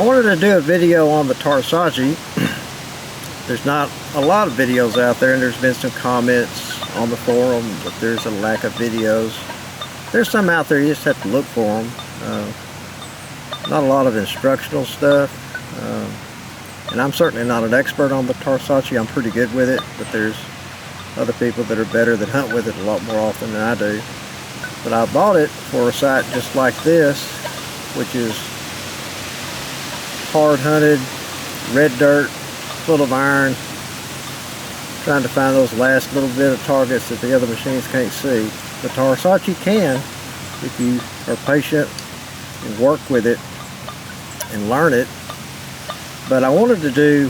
I wanted to do a video on the Tarsacci. There's not a lot of videos out there, and there's been some comments on the forum that there's a lack of videos. There's some out there, you just have to look for them. Not a lot of instructional stuff. And I'm certainly not an expert on the Tarsacci. I'm pretty good with it, but there's other people that are better that hunt with it a lot more often than I do. But I bought it for a site just like this, which is hard hunted, red dirt, full of iron, trying to find those last little bit of targets that the other machines can't see. The Tarsacci can, if you are patient and work with it and learn it. But I wanted to do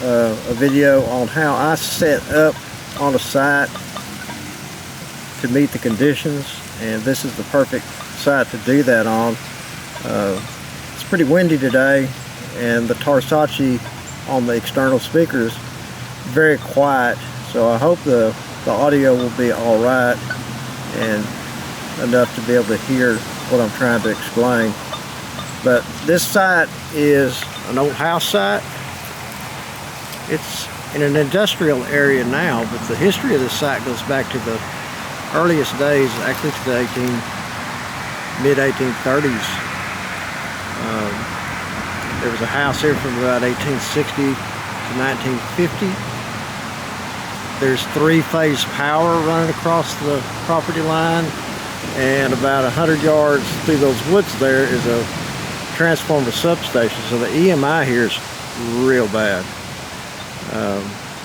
a video on how I set up on a site to meet the conditions, and this is the perfect site to do that on. It's pretty windy today, and the Tarsacci on the external speakers very quiet, so I hope the audio will be alright and enough to be able to hear what I'm trying to explain. But this site is an old house site. It's in an industrial area now, but the history of this site goes back to the earliest days, actually to the mid-1830s. There was a house here from about 1860 to 1950. There's three-phase power running across the property line, and about 100 yards through those woods there is a transformer substation. So the EMI here is real bad,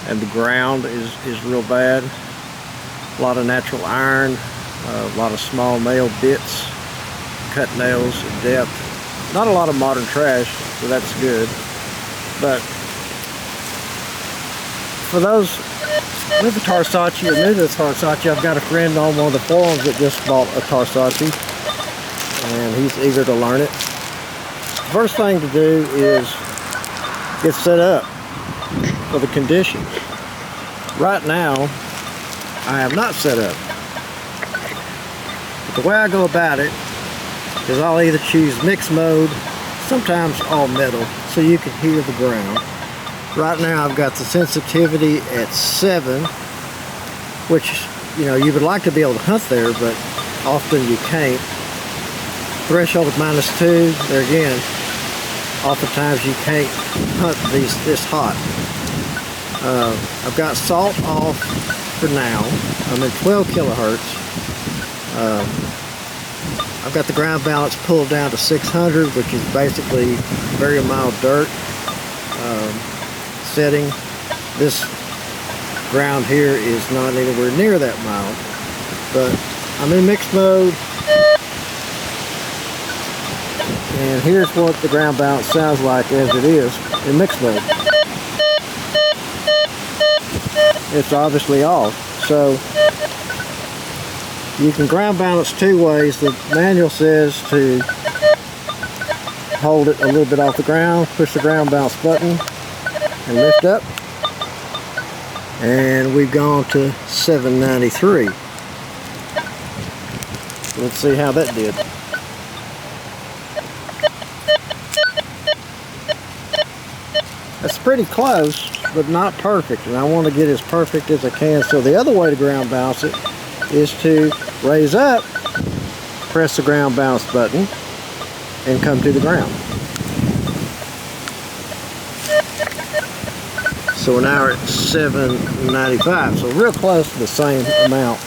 and the ground is real bad. A lot of natural iron, a lot of small nail bits, cut nails at depth. Not a lot of modern trash, so that's good. But for those with the Tarsacci or new to the Tarsacci, I've got a friend on one of the forums that just bought a Tarsacci, and he's eager to learn it. First thing to do is get set up for the conditions. Right now, I have not set up. But the way I go about it is I'll either choose mixed mode, sometimes all metal, so you can hear the ground. Right now I've got the sensitivity at 7, which, you know, you would like to be able to hunt there, but often you can't. Threshold of -2, there again, oftentimes you can't hunt this hot. I've got salt off for now. I'm in 12 kilohertz. I've got the ground balance pulled down to 600, which is basically very mild dirt setting. This ground here is not anywhere near that mild, but I'm in mixed mode. And here's what the ground balance sounds like as it is in mixed mode. It's obviously off. So you can ground balance two ways. The manual says to hold it a little bit off the ground, push the ground balance button, and lift up. And we've gone to 793. Let's see how that did. That's pretty close, but not perfect, and I want to get as perfect as I can. So the other way to ground balance it is to raise up, press the ground balance button, and come to the ground. So now we're at 795, so real close to the same amount.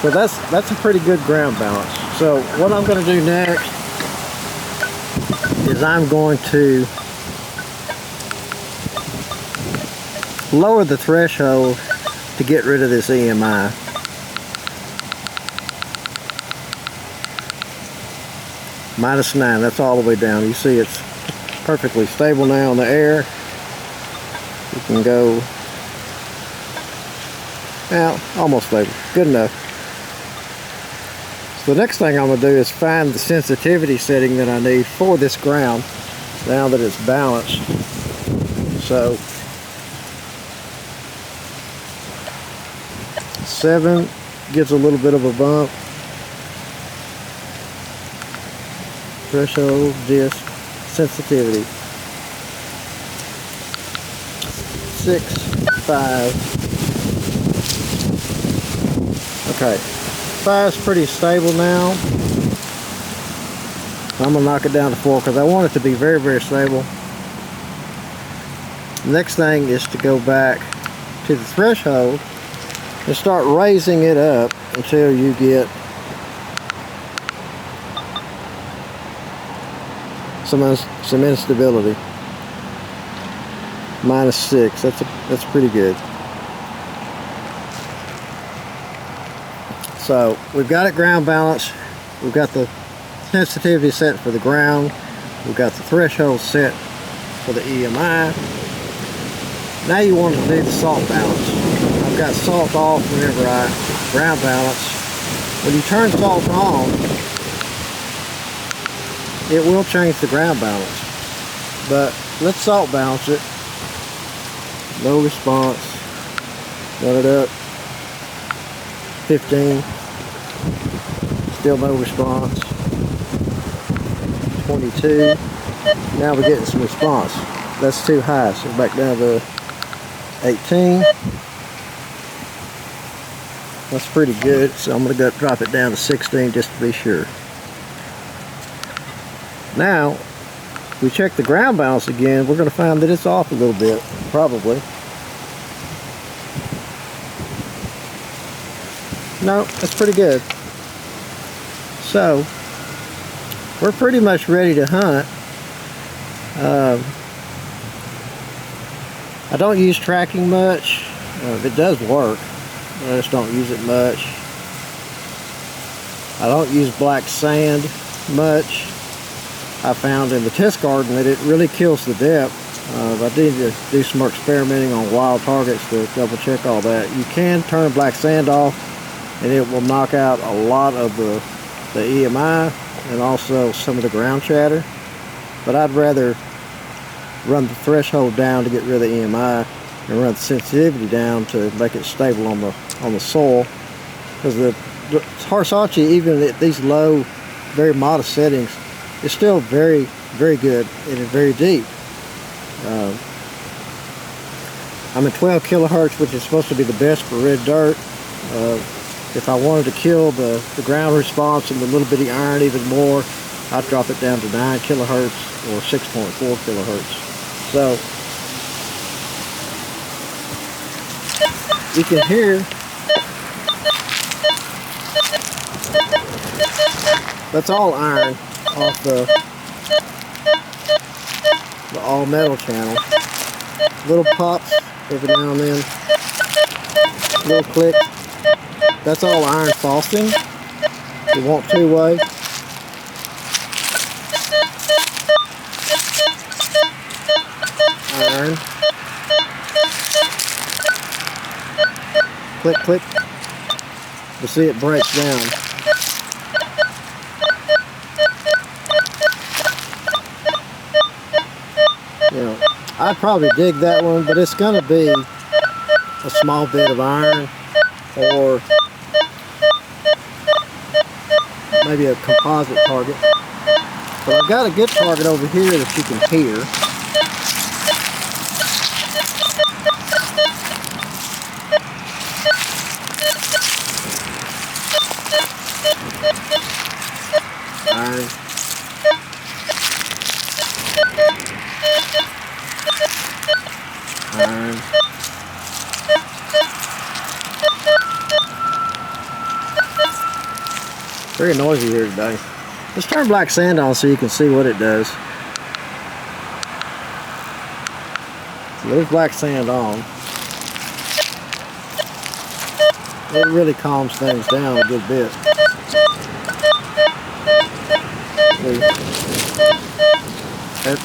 So that's a pretty good ground balance. So what I'm going to do next is I'm going to lower the threshold to get rid of this EMI. -9, that's all the way down. You see it's perfectly stable now in the air. You can go, well, almost stable, good enough. So the next thing I'm going to do is find the sensitivity setting that I need for this ground now that it's balanced. So 7 gives a little bit of a bump. threshold disc sensitivity. 6, 5. Okay, 5's pretty stable now. I'm gonna knock it down to 4 because I want it to be very, very stable. The next thing is to go back to the threshold and start raising it up until you get some instability. -6. That's pretty good. So we've got it ground balanced. We've got the sensitivity set for the ground. We've got the threshold set for the EMI. Now you want to do the salt balance. I've got salt off whenever I ground balance. When you turn salt on, it will change the ground balance. But let's salt balance it. No response. Run it up. 15. Still no response. 22. Now we're getting some response. That's too high, so back down to 18. That's pretty good, so I'm going to drop it down to 16 just to be sure. Now, if we check the ground balance again, we're going to find that it's off a little bit, probably. No, that's pretty good. So, we're pretty much ready to hunt. I don't use tracking much. It does work. I just don't use it much. I don't use black sand much. I found in the test garden that it really kills the depth. I need to do some more experimenting on wild targets to double check all that. You can turn black sand off and it will knock out a lot of the EMI and also some of the ground chatter. But I'd rather run the threshold down to get rid of the EMI and run the sensitivity down to make it stable on the soil. Because the Tarsacci, even at these low, very modest settings, is still very, very good and very deep. I'm at 12 kilohertz, which is supposed to be the best for red dirt. If I wanted to kill the ground response and the little bitty iron even more, I'd drop it down to 9 kilohertz or 6.4 kilohertz. So you can hear that's all iron off the all metal channel. Little pops every now and then, little clicks. That's all iron frosting. You want two-way. Iron. Click, click. You see it breaks down. You know, I'd probably dig that one, but it's going to be a small bit of iron or maybe a composite target. But I've got a good target over here that you can hear. Iron. Iron. Very noisy here today. Let's turn black sand on so you can see what it does. So there's black sand on. It really calms things down a good bit. It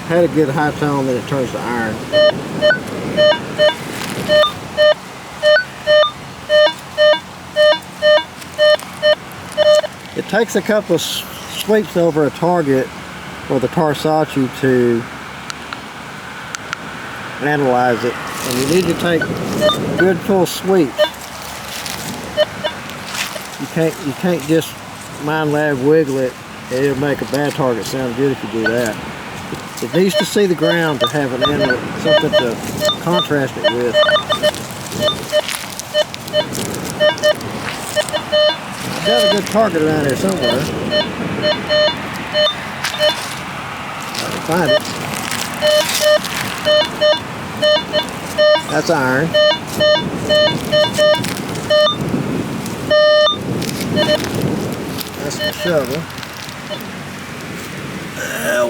had a good high tone, then it turns to iron. It takes a couple of sweeps over a target for the Tarsacci to analyze it, and you need to take good full sweeps. You can't just mind lab wiggle it It'll make a bad target sound good if you do that. It needs to see the ground to have an inlet, something to contrast it with. I've got a good target around here somewhere. I can find it. That's iron. That's the shovel.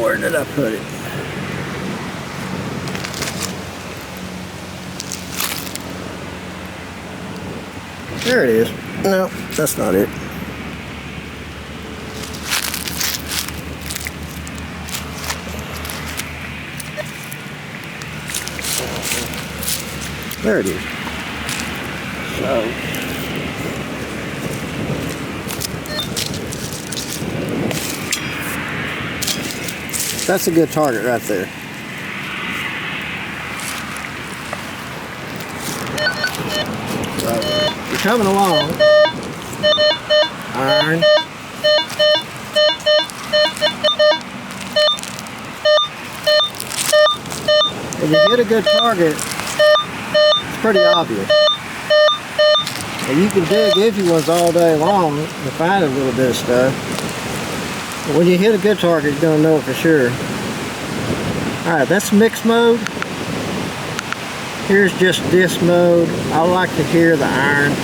Where did I put it? There it is. No, that's not it. There it is. So, that's a good target right there. So, you're coming along. Iron. If you hit a good target, it's pretty obvious. And you can dig iffy ones all day long and find a little bit of stuff. But when you hit a good target, you're going to know it for sure. Alright, that's mixed mode. Here's just disc mode. I like to hear the iron.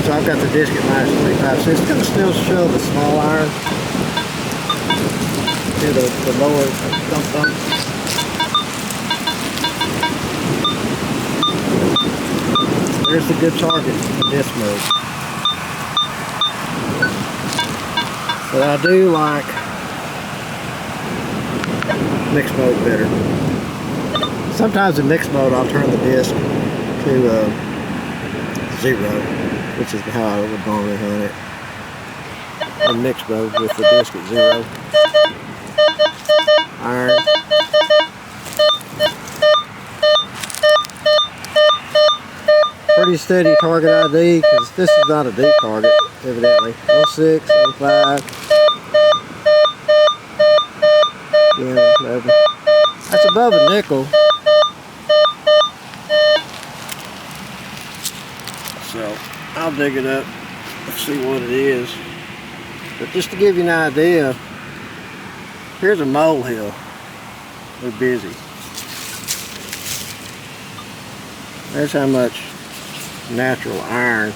So I've got the disc at -25. So it's going to still show the small iron. Hear the lower thump thump. There's the good target in disc mode. But I do like mixed mode better. Sometimes in mixed mode I'll turn the disc to 0, which is how I would normally hunt it. In mixed mode with the disc at 0. Iron. Pretty steady target ID, because this is not a deep target, evidently. 06, 05. Yeah, 11. That's above a nickel. So, I'll dig it up and see what it is. But just to give you an idea, here's a molehill. We're busy. There's how much natural iron